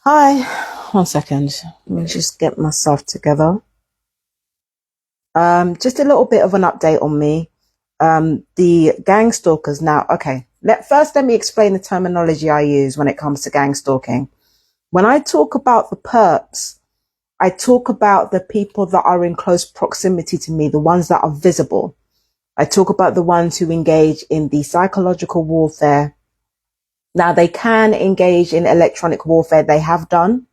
Hi, 1 second. Let me just get myself together. Just a little bit of an update on me. The gang stalkers now. Okay, let me explain the terminology I use when it comes to gang stalking. When I talk about the perps, I talk about the people that are in close proximity to me, the ones that are visible. I talk about the ones who engage in the psychological warfare. Now, they can engage in electronic warfare. They have done.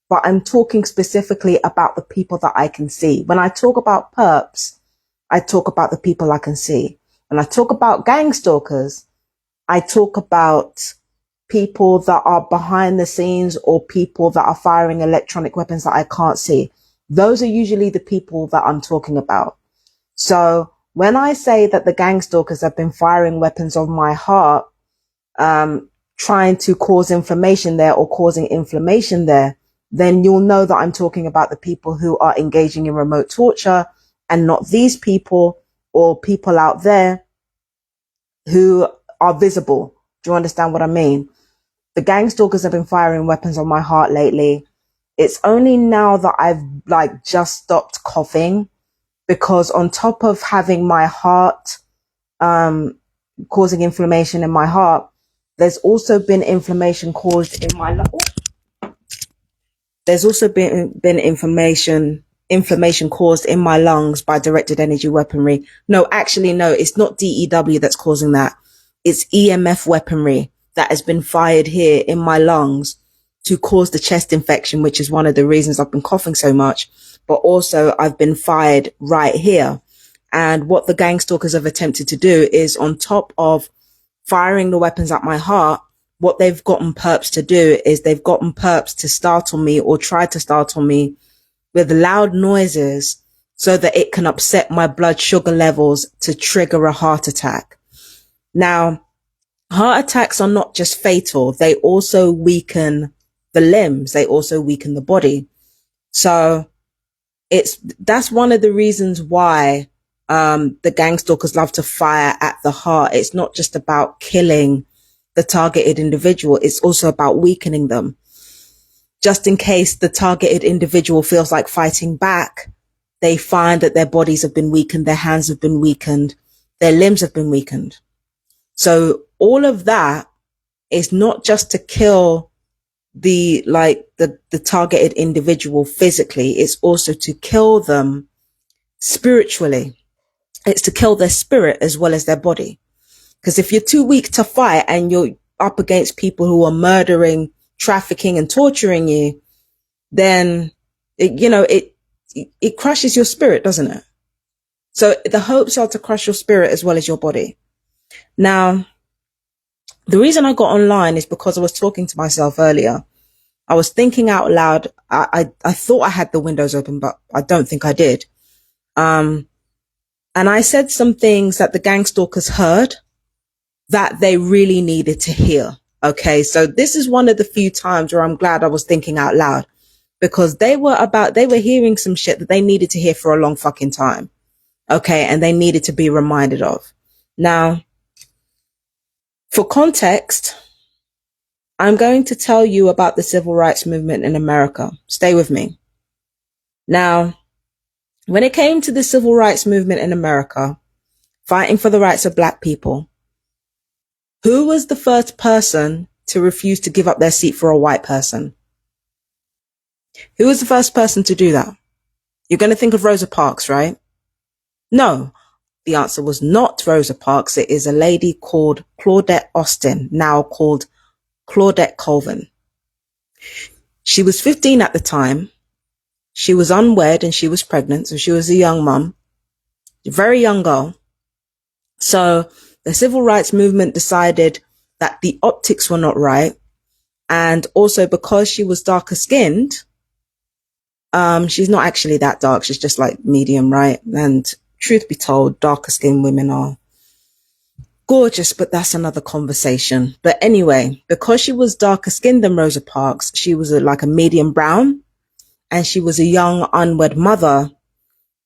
But I'm talking specifically about the people that I can see. When I talk about perps, I talk about the people I can see. When I talk about gang stalkers, I talk about people that are behind the scenes or people that are firing electronic weapons that I can't see. Those are usually the people that I'm talking about. So when I say that the gang stalkers have been firing weapons on my heart, trying to cause inflammation there or causing inflammation there, then you'll know that I'm talking about the people who are engaging in remote torture and not these people or people out there who are visible. Do you understand what I mean? The gang stalkers have been firing weapons on my heart lately. It's only now that I've just stopped coughing, because on top of having my heart, causing inflammation in my heart, there's also been inflammation caused in my There's also been inflammation caused in my lungs by directed energy weaponry. No, actually, no, it's not DEW that's causing that. It's EMF weaponry that has been fired here in my lungs to cause the chest infection, which is one of the reasons I've been coughing so much. But also I've been fired right here. And what the gang stalkers have attempted to do is, on top of firing the weapons at my heart, what they've gotten perps to do is they've gotten perps to startle me or try to startle me with loud noises so that it can upset my blood sugar levels to trigger a heart attack. Now, heart attacks are not just fatal. They also weaken the limbs. They also weaken the body. So that's one of the reasons why the gang stalkers love to fire at the heart. It's not just about killing the targeted individual. It's also about weakening them. Just in case the targeted individual feels like fighting back, they find that their bodies have been weakened, their hands have been weakened, their limbs have been weakened. So all of that is not just to kill the targeted individual physically, it's also to kill them spiritually. It's to kill their spirit as well as their body. Because if you're too weak to fight and you're up against people who are murdering, trafficking and torturing you, then it crushes your spirit, doesn't it? So the hopes are to crush your spirit as well as your body. Now, the reason I got online is because I was talking to myself earlier. I was thinking out loud. I thought I had the windows open, but I don't think I did. And I said some things that the gang stalkers heard that they really needed to hear. Okay. So this is one of the few times where I'm glad I was thinking out loud, because they were hearing some shit that they needed to hear for a long fucking time. Okay. And they needed to be reminded of. Now, for context, I'm going to tell you about the civil rights movement in America. Stay with me. Now, when it came to the civil rights movement in America, fighting for the rights of black people, who was the first person to refuse to give up their seat for a white person? Who was the first person to do that? You're going to think of Rosa Parks, right? No, the answer was not Rosa Parks. It is a lady called Claudette Austin, now called Claudette Colvin. She was 15 at the time. She was unwed and she was pregnant, so she was a young mum, a very young girl. So the civil rights movement decided that the optics were not right. And also because she was darker skinned, she's not actually that dark. She's just like medium, right? And truth be told, darker skinned women are gorgeous, but that's another conversation. But anyway, because she was darker skinned than Rosa Parks, she was like a medium brown, and she was a young unwed mother.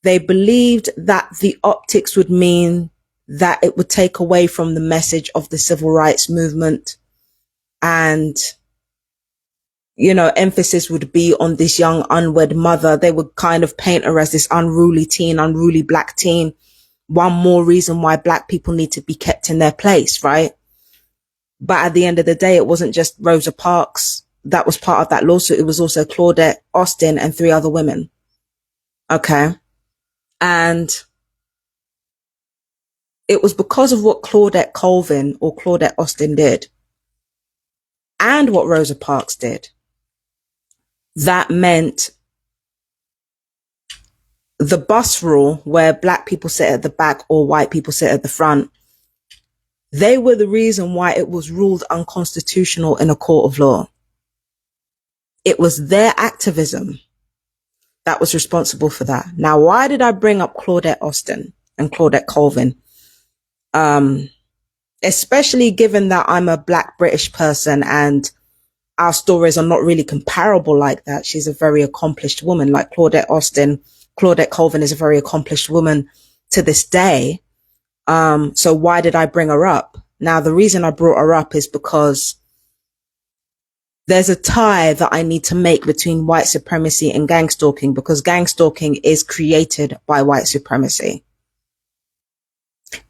They believed that the optics would mean that it would take away from the message of the civil rights movement, and emphasis would be on this young unwed mother. They would kind of paint her as this unruly teen, unruly black teen. One more reason why black people need to be kept in their place, right? But at the end of the day, it wasn't just Rosa Parks that was part of that lawsuit. It was also Claudette Austin and 3 other women. Okay. And it was because of what Claudette Colvin or Claudette Austin did and what Rosa Parks did. That meant the bus rule, where black people sit at the back or white people sit at the front, they were the reason why it was ruled unconstitutional in a court of law. It was their activism that was responsible for that. Now, why did I bring up Claudette Austin and Claudette Colvin? Especially given that I'm a black British person and our stories are not really comparable like that. She's a very accomplished woman, like Claudette Austin. Claudette Colvin is a very accomplished woman to this day. So why did I bring her up? Now, the reason I brought her up is because there's a tie that I need to make between white supremacy and gang stalking, because gang stalking is created by white supremacy.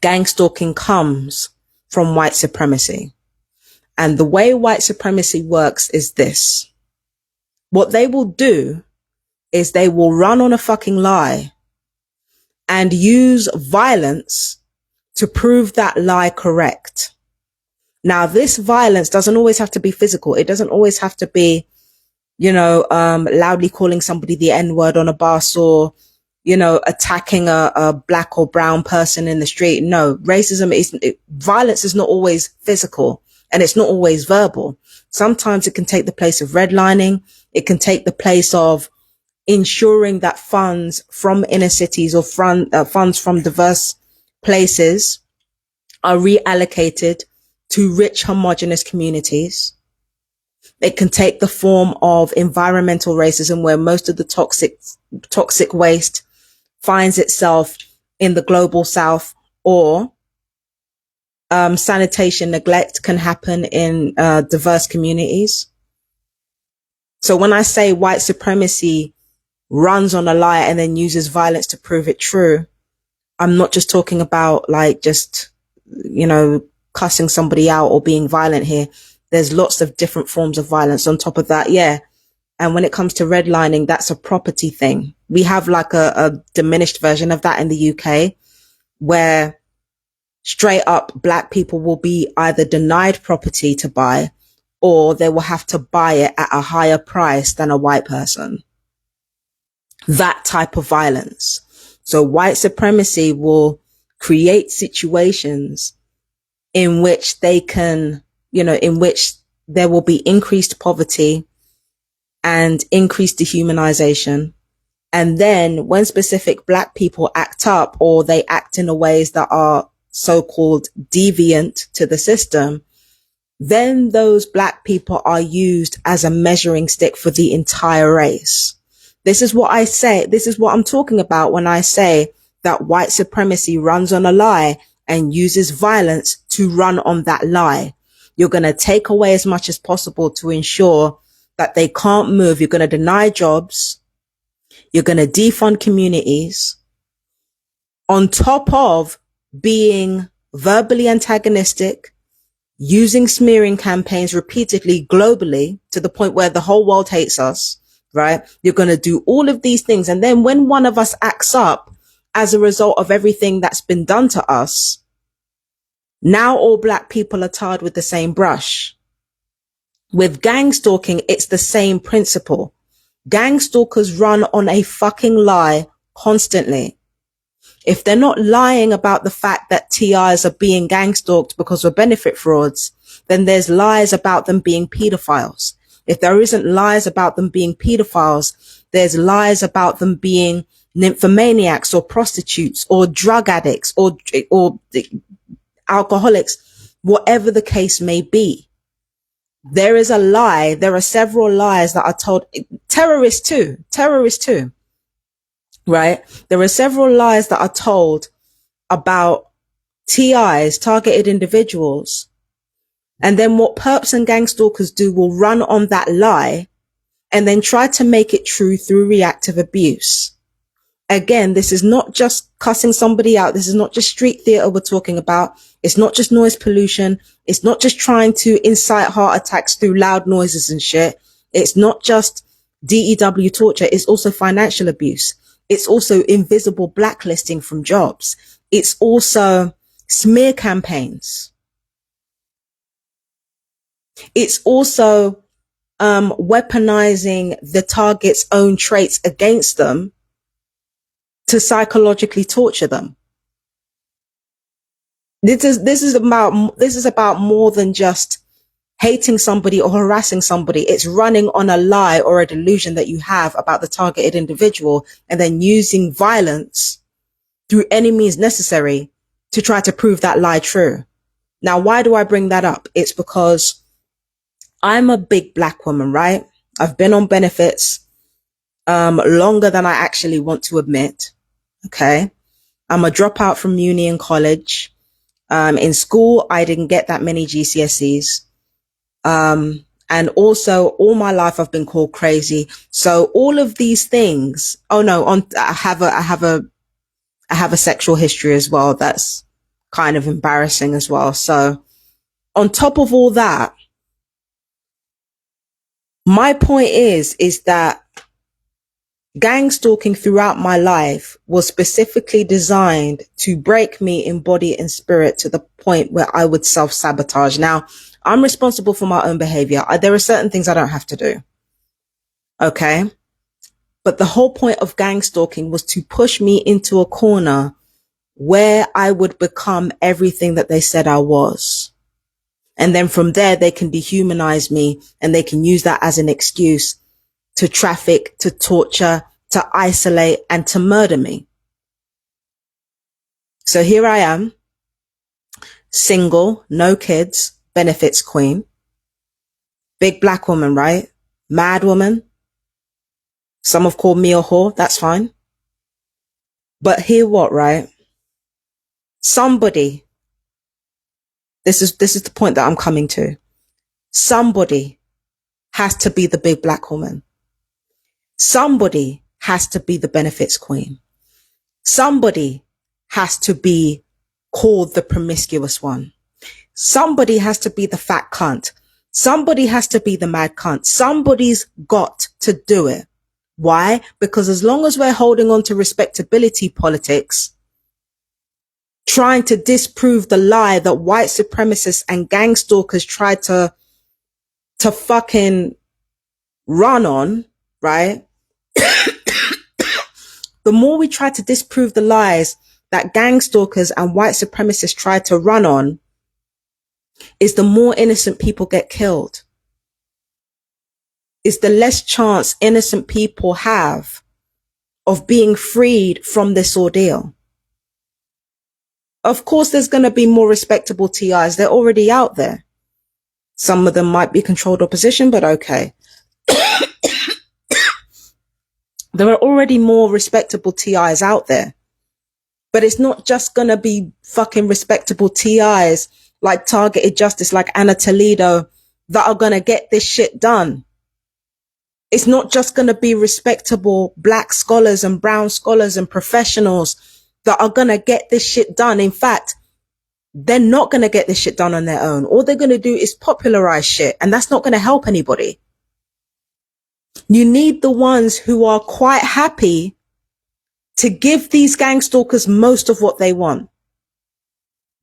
Gang stalking comes from white supremacy. And the way white supremacy works is this. What they will do is they will run on a fucking lie and use violence to prove that lie correct. Now, this violence doesn't always have to be physical. It doesn't always have to be, loudly calling somebody the N-word on a bus or, attacking a black or brown person in the street. No, violence is not always physical and it's not always verbal. Sometimes it can take the place of redlining. It can take the place of ensuring that funds from inner cities or funds from diverse places are reallocated to rich homogenous communities. It can take the form of environmental racism, where most of the toxic waste finds itself in the global south, or sanitation neglect can happen in diverse communities. So when I say white supremacy runs on a lie and then uses violence to prove it true, I'm not just talking about cussing somebody out or being violent here. There's lots of different forms of violence on top of that. Yeah. And when it comes to redlining, that's a property thing. We have like a diminished version of that in the UK, where straight up black people will be either denied property to buy, or they will have to buy it at a higher price than a white person. That type of violence. So white supremacy will create situations in which in which there will be increased poverty and increased dehumanization. And then when specific black people act up, or they act in ways that are so-called deviant to the system, then those black people are used as a measuring stick for the entire race. This is what I say. This is what I'm talking about when I say that white supremacy runs on a lie and uses violence to run on that lie. You're going to take away as much as possible to ensure that they can't move. You're going to deny jobs. You're going to defund communities, on top of being verbally antagonistic, using smearing campaigns repeatedly globally to the point where the whole world hates us, right? You're going to do all of these things. And then when one of us acts up as a result of everything that's been done to us, now all black people are tarred with the same brush. With gang stalking, it's the same principle. Gang stalkers run on a fucking lie constantly. If they're not lying about the fact that TIs are being gang stalked because of benefit frauds, then there's lies about them being pedophiles. If there isn't lies about them being pedophiles, there's lies about them being nymphomaniacs or prostitutes or drug addicts or alcoholics, whatever the case may be. There is a lie. There are several lies that are told. Terrorists too, right? There are several lies that are told about TIs, targeted individuals. And then what perps and gang stalkers do will run on that lie and then try to make it true through reactive abuse. Again, this is not just cussing somebody out. This is not just street theater we're talking about. It's not just noise pollution. It's not just trying to incite heart attacks through loud noises and shit. It's not just DEW torture. It's also financial abuse. It's also invisible blacklisting from jobs. It's also smear campaigns. It's also weaponizing the target's own traits against them to psychologically torture them. This is about more than just hating somebody or harassing somebody. It's running on a lie or a delusion that you have about the targeted individual and then using violence through any means necessary to try to prove that lie true. Now, why do I bring that up? It's because I'm a big black woman, right? I've been on benefits longer than I actually want to admit. Okay. I'm a dropout from uni and college. In school, I didn't get that many GCSEs. And also all my life I've been called crazy. So all of these things, I have a sexual history as well. That's kind of embarrassing as well. So on top of all that, my point is that gang stalking throughout my life was specifically designed to break me in body and spirit to the point where I would self-sabotage. Now, I'm responsible for my own behavior. There are certain things I don't have to do. Okay. But the whole point of gang stalking was to push me into a corner where I would become everything that they said I was. And then from there, they can dehumanize me and they can use that as an excuse to traffic, to torture, to isolate, and to murder me. So here I am, single, no kids, benefits queen, big black woman, right? Mad woman. Some have called me a whore. That's fine. But hear what, right? Somebody, this is the point that I'm coming to. Somebody has to be the big black woman. Somebody has to be the benefits queen. Somebody has to be called the promiscuous one. Somebody has to be the fat cunt. Somebody has to be the mad cunt. Somebody's got to do it. Why? Because as long as we're holding on to respectability politics, trying to disprove the lie that white supremacists and gang stalkers try to fucking run on, right? The more we try to disprove the lies that gang stalkers and white supremacists try to run on, is the more innocent people get killed. Is the less chance innocent people have of being freed from this ordeal. Of course, there's going to be more respectable TIs. They're already out there. Some of them might be controlled opposition, but okay. There are already more respectable TIs out there. But it's not just going to be fucking respectable TIs like Targeted Justice, like Anna Toledo, that are going to get this shit done. It's not just going to be respectable black scholars and brown scholars and professionals that are going to get this shit done. In fact, they're not going to get this shit done on their own. All they're going to do is popularize shit, and that's not going to help anybody. You need the ones who are quite happy to give these gang stalkers most of what they want.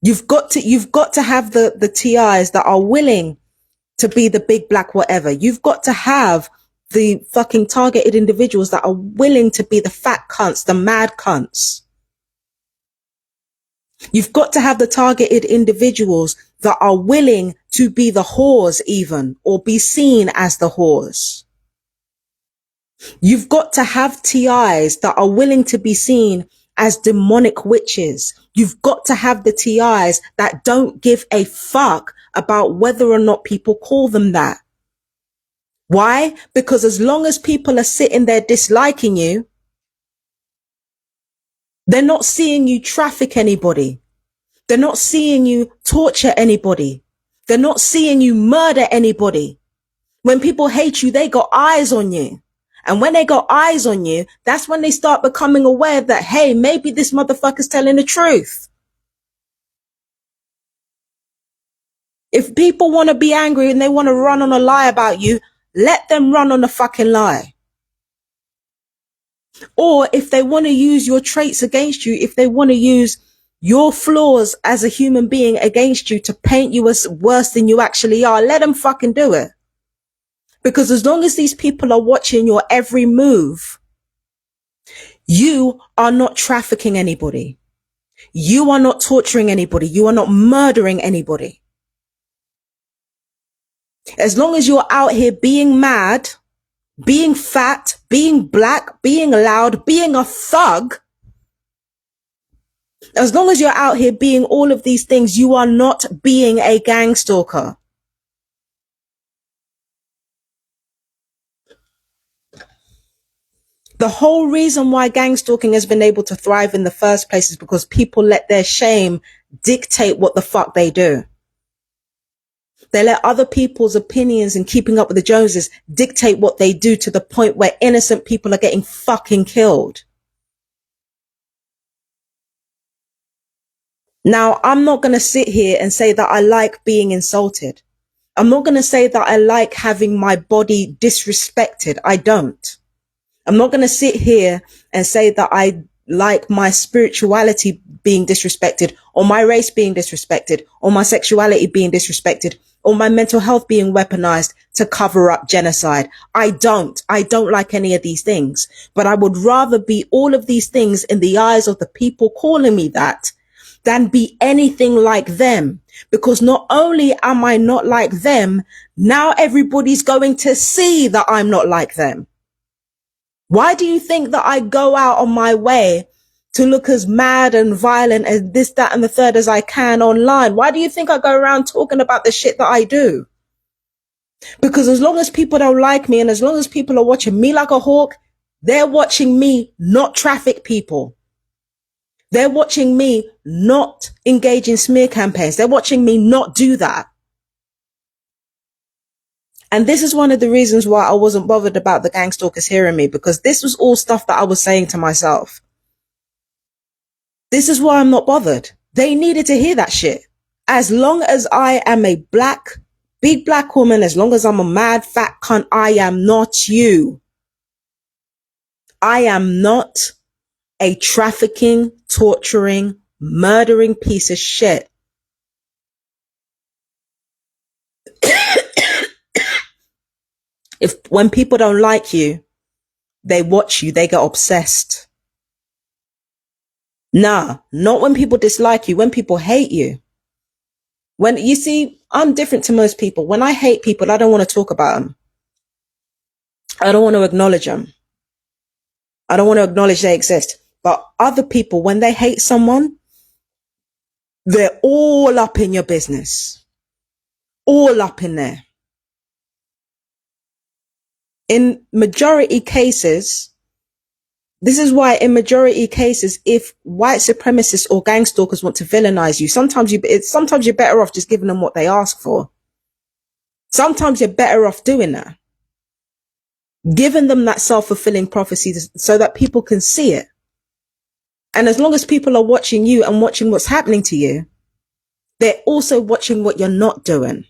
You've got to have the TIs that are willing to be the big black whatever. You've got to have the fucking targeted individuals that are willing to be the fat cunts, the mad cunts. You've got to have the targeted individuals that are willing to be the whores even, or be seen as the whores. You've got to have TIs that are willing to be seen as demonic witches. You've got to have the TIs that don't give a fuck about whether or not people call them that. Why? Because as long as people are sitting there disliking you, they're not seeing you traffic anybody. They're not seeing you torture anybody. They're not seeing you murder anybody. When people hate you, they got eyes on you. And when they got eyes on you, that's when they start becoming aware that, hey, maybe this motherfucker's telling the truth. If people want to be angry and they want to run on a lie about you, let them run on a fucking lie. Or if they want to use your traits against you, if they want to use your flaws as a human being against you to paint you as worse than you actually are, let them fucking do it. Because as long as these people are watching your every move, you are not trafficking anybody. You are not torturing anybody. You are not murdering anybody. As long as you're out here being mad, being fat, being black, being loud, being a thug, as long as you're out here being all of these things, you are not being a gang stalker. The whole reason why gang stalking has been able to thrive in the first place is because people let their shame dictate what the fuck they do. They let other people's opinions and keeping up with the Joneses dictate what they do, to the point where innocent people are getting fucking killed. Now, I'm not going to sit here and say that I like being insulted. I'm not going to say that I like having my body disrespected. I don't. I'm not going to sit here and say that I like my spirituality being disrespected, or my race being disrespected, or my sexuality being disrespected, or my mental health being weaponized to cover up genocide. I don't like any of these things, but I would rather be all of these things in the eyes of the people calling me that than be anything like them. Because not only am I not like them, now everybody's going to see that I'm not like them. Why do you think that I go out on my way to look as mad and violent as this, that, and the third as I can online? Why do you think I go around talking about the shit that I do? Because as long as people don't like me, and as long as people are watching me like a hawk, they're watching me not traffic people. They're watching me not engage in smear campaigns. They're watching me not do that. And this is one of the reasons why I wasn't bothered about the gang stalkers hearing me, because this was all stuff that I was saying to myself. This is why I'm not bothered. They needed to hear that shit. As long as I am a big black woman, as long as I'm a mad fat cunt, I am not you. I am not a trafficking, torturing, murdering piece of shit. When people don't like you, they watch you, they get obsessed. Nah, not when people dislike you, when people hate you. When you see, I'm different to most people. When I hate people, I don't want to talk about them. I don't want to acknowledge them. I don't want to acknowledge they exist. But other people, when they hate someone, they're all up in your business. All up in there. In majority cases, this is why in majority cases, if white supremacists or gang stalkers want to villainize you, sometimes you're better off just giving them what they ask for. Sometimes you're better off doing that. Giving them that self-fulfilling prophecy so that people can see it. And as long as people are watching you and watching what's happening to you, they're also watching what you're not doing.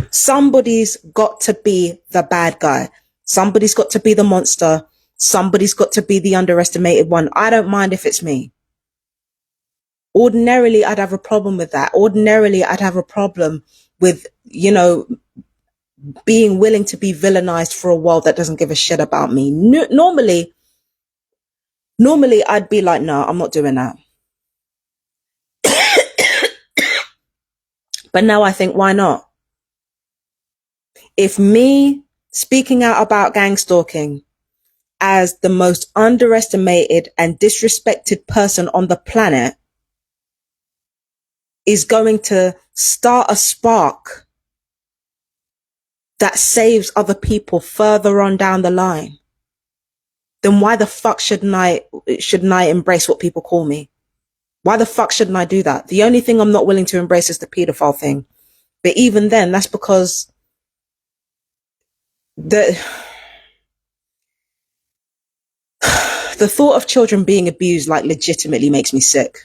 Somebody's got to be the bad guy. Somebody's got to be the monster. Somebody's got to be the underestimated one. I don't mind if it's me. Ordinarily, I'd have a problem with that. Ordinarily, I'd have a problem with, being willing to be villainized for a world that doesn't give a shit about me. Normally, I'd be like, no, I'm not doing that. But now I think, why not? If me speaking out about gang stalking as the most underestimated and disrespected person on the planet is going to start a spark that saves other people further on down the line, then why the fuck shouldn't I embrace what people call me? Why the fuck shouldn't I do that? The only thing I'm not willing to embrace is the pedophile thing. But even then, that's because the the thought of children being abused like legitimately makes me sick.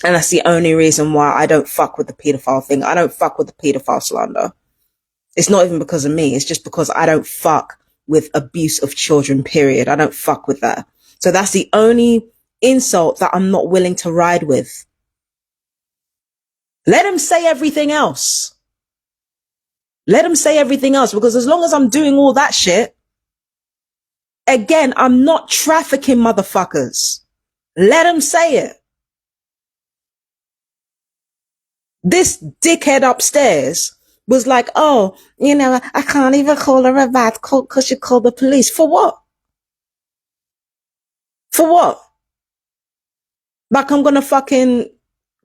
And that's the only reason why I don't fuck with the pedophile thing. I don't fuck with the pedophile slander. It's not even because of me. It's just because I don't fuck with abuse of children, period. I don't fuck with that. So that's the only insult that I'm not willing to ride with. Let him say everything else. Let him say everything else, because as long as I'm doing all that shit, again, I'm not trafficking motherfuckers. Let him say it. This dickhead upstairs was like, oh, you know, I can't even call her a bad call because you called the police. For what? For what? Like I'm gonna fucking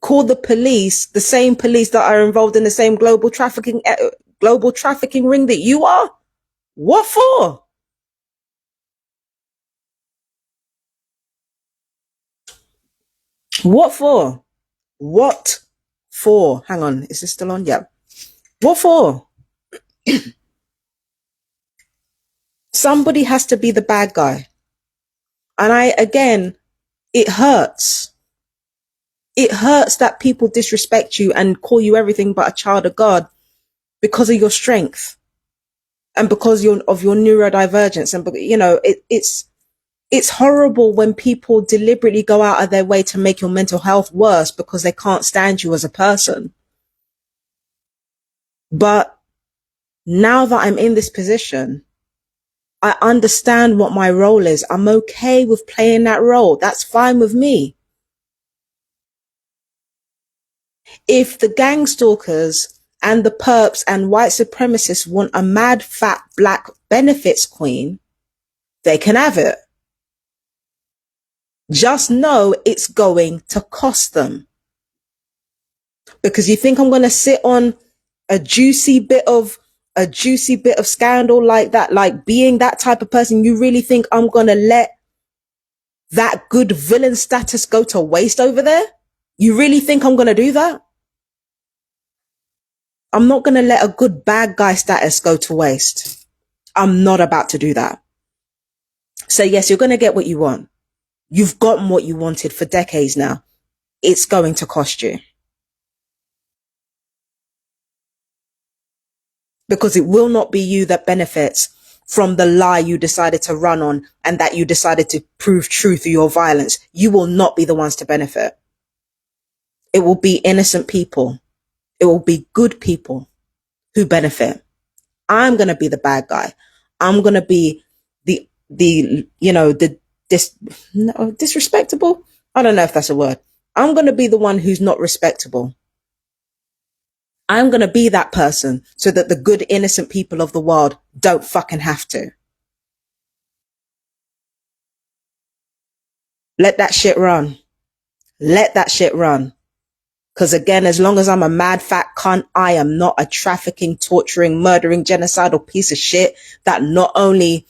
call the police, the same police that are involved in the same global trafficking ring that you are? What for? What for? What for? Hang on, is this still on? Yeah. What for? Somebody has to be the bad guy. And again, it hurts. It hurts that people disrespect you and call you everything but a child of God because of your strength and because of your neurodivergence. And, you know, it's horrible when people deliberately go out of their way to make your mental health worse because they can't stand you as a person. But now that I'm in this position, I understand what my role is. I'm okay with playing that role. That's fine with me. If the gang stalkers and the perps and white supremacists want a mad, fat, black benefits queen, they can have it. Just know it's going to cost them. Because you think I'm going to sit on a juicy bit of scandal like that, like being that type of person, you really think I'm going to let that good villain status go to waste over there? You really think I'm going to do that? I'm not going to let a good bad guy status go to waste. I'm not about to do that. So yes, you're going to get what you want. You've gotten what you wanted for decades now. It's going to cost you. Because it will not be you that benefits from the lie you decided to run on and that you decided to prove true through your violence. You will not be the ones to benefit. It will be innocent people. It will be good people who benefit. I'm going to be the bad guy. I'm going to be disrespectable. I don't know if that's a word. I'm going to be the one who's not respectable. I'm going to be that person so that the good, innocent people of the world don't fucking have to. Let that shit run. Let that shit run. Because again, as long as I'm a mad fat cunt, I am not a trafficking, torturing, murdering, genocidal piece of shit that not only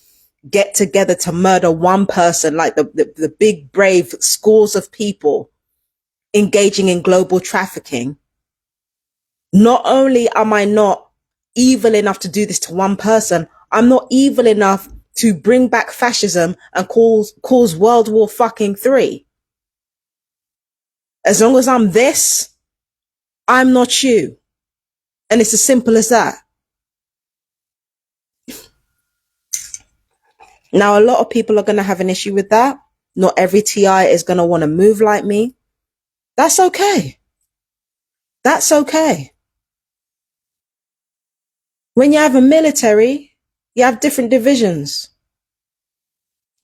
get together to murder one person, like the big brave scores of people engaging in global trafficking. Not only am I not evil enough to do this to one person, I'm not evil enough to bring back fascism and cause World War fucking 3. As long as I'm this, I'm not you. And it's as simple as that. Now, a lot of people are going to have an issue with that. Not every TI is going to want to move like me. That's okay. That's okay. When you have a military, you have different divisions.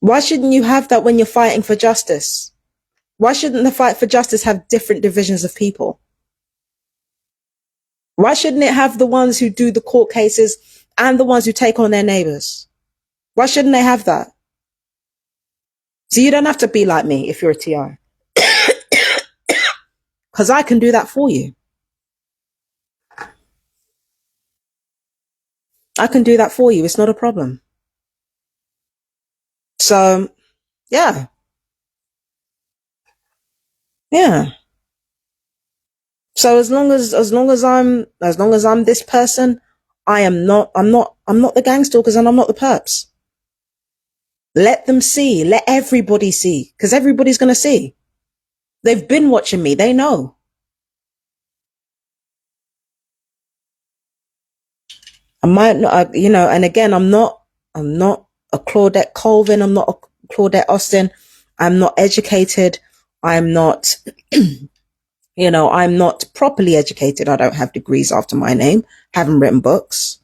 Why shouldn't you have that when you're fighting for justice? Why shouldn't the fight for justice have different divisions of people? Why shouldn't it have the ones who do the court cases and the ones who take on their neighbors? Why shouldn't they have that? So you don't have to be like me if you're a TI. Because I can do that for you. I can do that for you. It's not a problem. So, yeah. Yeah. So as long as I'm this person, I'm not the gang stalkers and I'm not the perps. Let them see. Let everybody see. Because everybody's going to see. They've been watching me. They know. I might not, and again, I'm not a Claudette Colvin. I'm not a Claudette Austin. I'm not educated. I'm not, I'm not properly educated. I don't have degrees after my name. Haven't written books.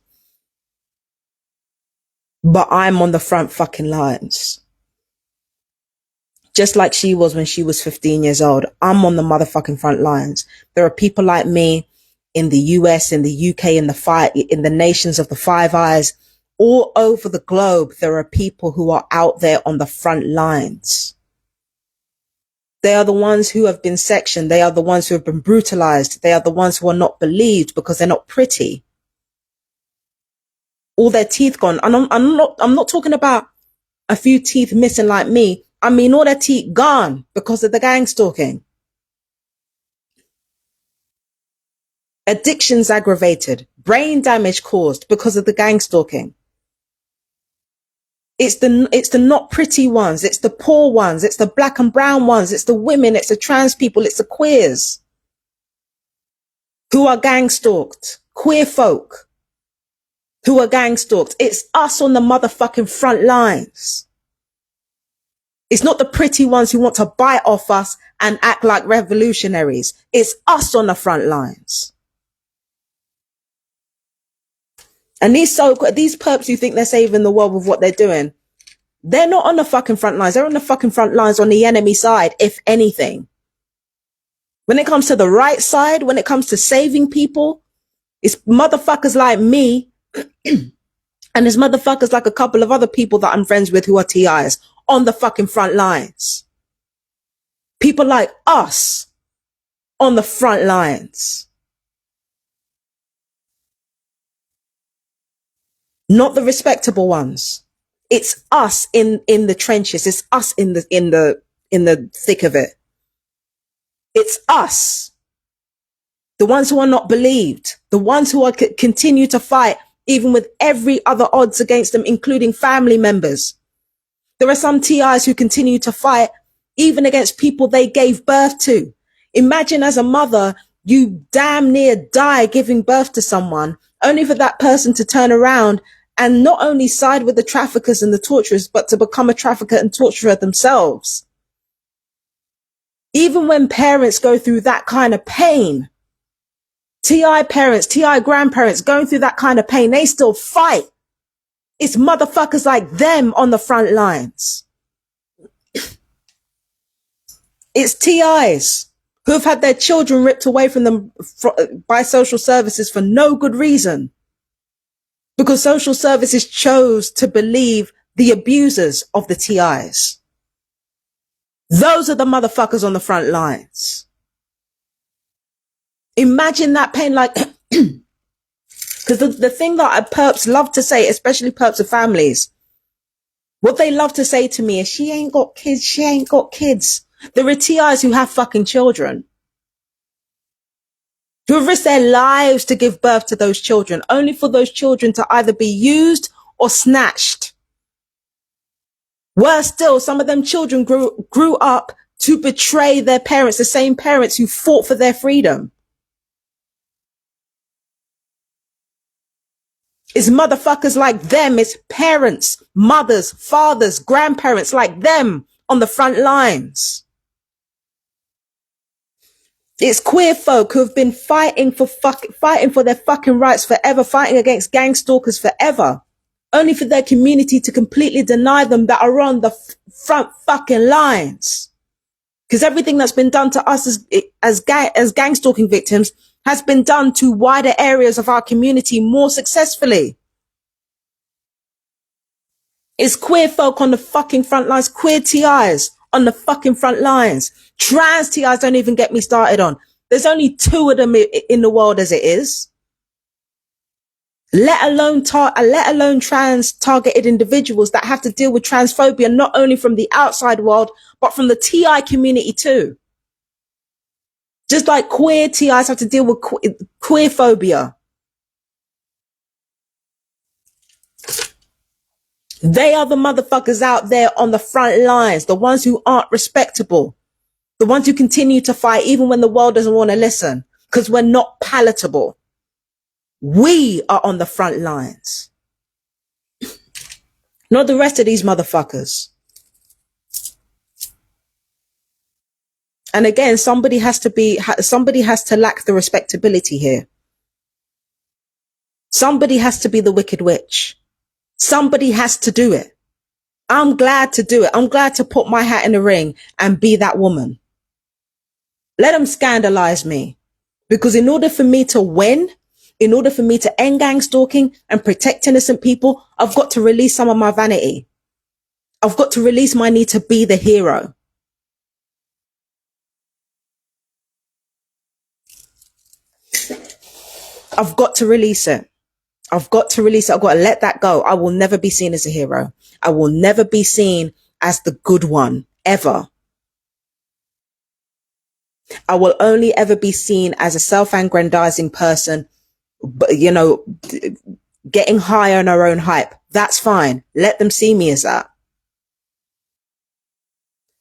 But I'm on the front fucking lines. Just like she was when she was 15 years old. I'm on the motherfucking front lines. There are people like me in the US, in the UK, in the nations of the Five Eyes, all over the globe. There are people who are out there on the front lines. They are the ones who have been sectioned. They are the ones who have been brutalized. They are the ones who are not believed because they're not pretty. All their teeth gone. And I'm not talking about a few teeth missing like me. I mean, all their teeth gone because of the gang stalking. Addictions aggravated. Brain damage caused because of the gang stalking. It's the not pretty ones. It's the poor ones. It's the black and brown ones. It's the women. It's the trans people. It's the queers who are gang stalked. Queer folk who are gang stalked. It's us on the motherfucking front lines. It's not the pretty ones who want to bite off us and act like revolutionaries. It's us on the front lines. And these perps who think they're saving the world with what they're doing, they're not on the fucking front lines. They're on the fucking front lines on the enemy side, if anything. When it comes to the right side, when it comes to saving people, it's motherfuckers like me and there's motherfuckers like a couple of other people that I'm friends with who are TIs on the fucking front lines. People like us on the front lines. Not the respectable ones. It's us in the trenches. It's us in the thick of it. It's us. The ones who are not believed. The ones who are continue to fight even with every other odds against them, including family members. There are some TIs who continue to fight even against people they gave birth to. Imagine as a mother, you damn near die giving birth to someone, only for that person to turn around and not only side with the traffickers and the torturers, but to become a trafficker and torturer themselves. Even when parents go through that kind of pain, TI parents, TI grandparents going through that kind of pain, they still fight. It's motherfuckers like them on the front lines. It's TIs who have had their children ripped away from them by social services for no good reason. Because social services chose to believe the abusers of the TIs. Those are the motherfuckers on the front lines. Imagine that pain, like, because the thing that perps love to say, especially perps of families, what they love to say to me is, she ain't got kids, she ain't got kids. There are TIs who have fucking children, who have risked their lives to give birth to those children, only for those children to either be used or snatched. Worse still, some of them children grew up to betray their parents, the same parents who fought for their freedom. It's motherfuckers like them. It's parents, mothers, fathers, grandparents like them on the front lines. It's queer folk who have been fighting for their fucking rights forever, fighting against gang stalkers forever, only for their community to completely deny them that are on the front fucking lines. Because everything that's been done to us as gang stalking victims has been done to wider areas of our community more successfully. It's queer folk on the fucking front lines, queer TIs on the fucking front lines. Trans TIs don't even get me started on. There's only 2 of them in the world as it is. Let alone trans targeted individuals that have to deal with transphobia, not only from the outside world, but from the TI community too. Just like queer TIs have to deal with queer phobia. They are the motherfuckers out there on the front lines, the ones who aren't respectable, the ones who continue to fight even when the world doesn't want to listen, because we're not palatable. We are on the front lines, not the rest of these motherfuckers. And again, somebody has to lack the respectability here. Somebody has to be the wicked witch. Somebody has to do it. I'm glad to do it. I'm glad to put my hat in the ring and be that woman. Let them scandalize me. Because in order for me to win, in order for me to end gang stalking and protect innocent people, I've got to release some of my vanity. I've got to release my need to be the hero. I've got to release it. I've got to release it. I've got to let that go. I will never be seen as a hero. I will never be seen as the good one, ever. I will only ever be seen as a self-aggrandizing person, you know, getting high on our own hype. That's fine. Let them see me as that.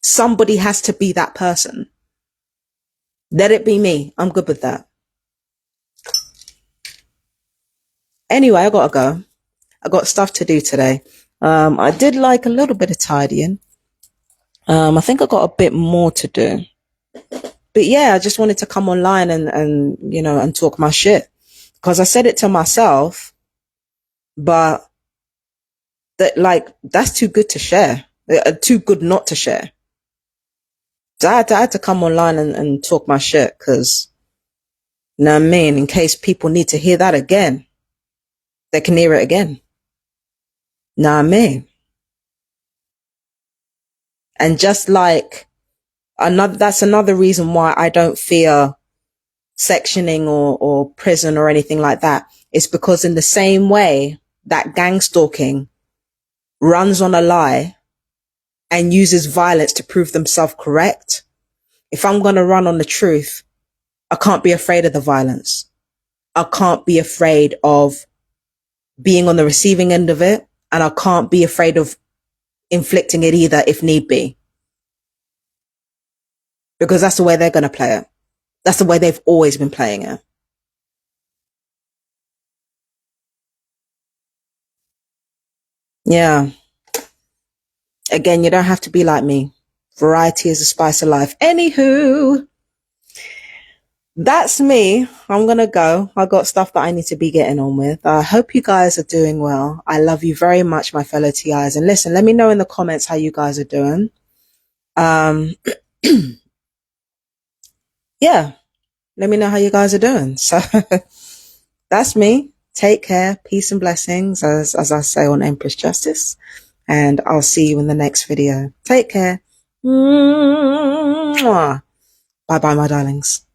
Somebody has to be that person. Let it be me. I'm good with that. Anyway, I gotta go. I got stuff to do today. I did like a little bit of tidying. I think I got a bit more to do. But yeah, I just wanted to come online and you know, and talk my shit. Because I said it to myself, but that's too good to share. Too good not to share. So I had to come online and talk my shit, because, you know what I mean, in case people need to hear that again, they can hear it again. Know what I mean? And just like that's another reason why I don't fear sectioning or prison or anything like that. It's because in the same way that gang stalking runs on a lie and uses violence to prove themselves correct, if I'm going to run on the truth, I can't be afraid of the violence. I can't be afraid of being on the receiving end of it, and I can't be afraid of inflicting it either if need be. Because that's the way they're going to play it. That's the way they've always been playing it. Yeah. Again, you don't have to be like me. Variety is the spice of life. Anywho, that's me. I'm going to go. I got stuff that I need to be getting on with. I hope you guys are doing well. I love you very much, my fellow TIs. And listen, let me know in the comments how you guys are doing. Yeah, let me know how you guys are doing. So that's me. Take care. Peace and blessings, as I say on Empress Justice. And I'll see you in the next video. Take care. Bye bye, my darlings.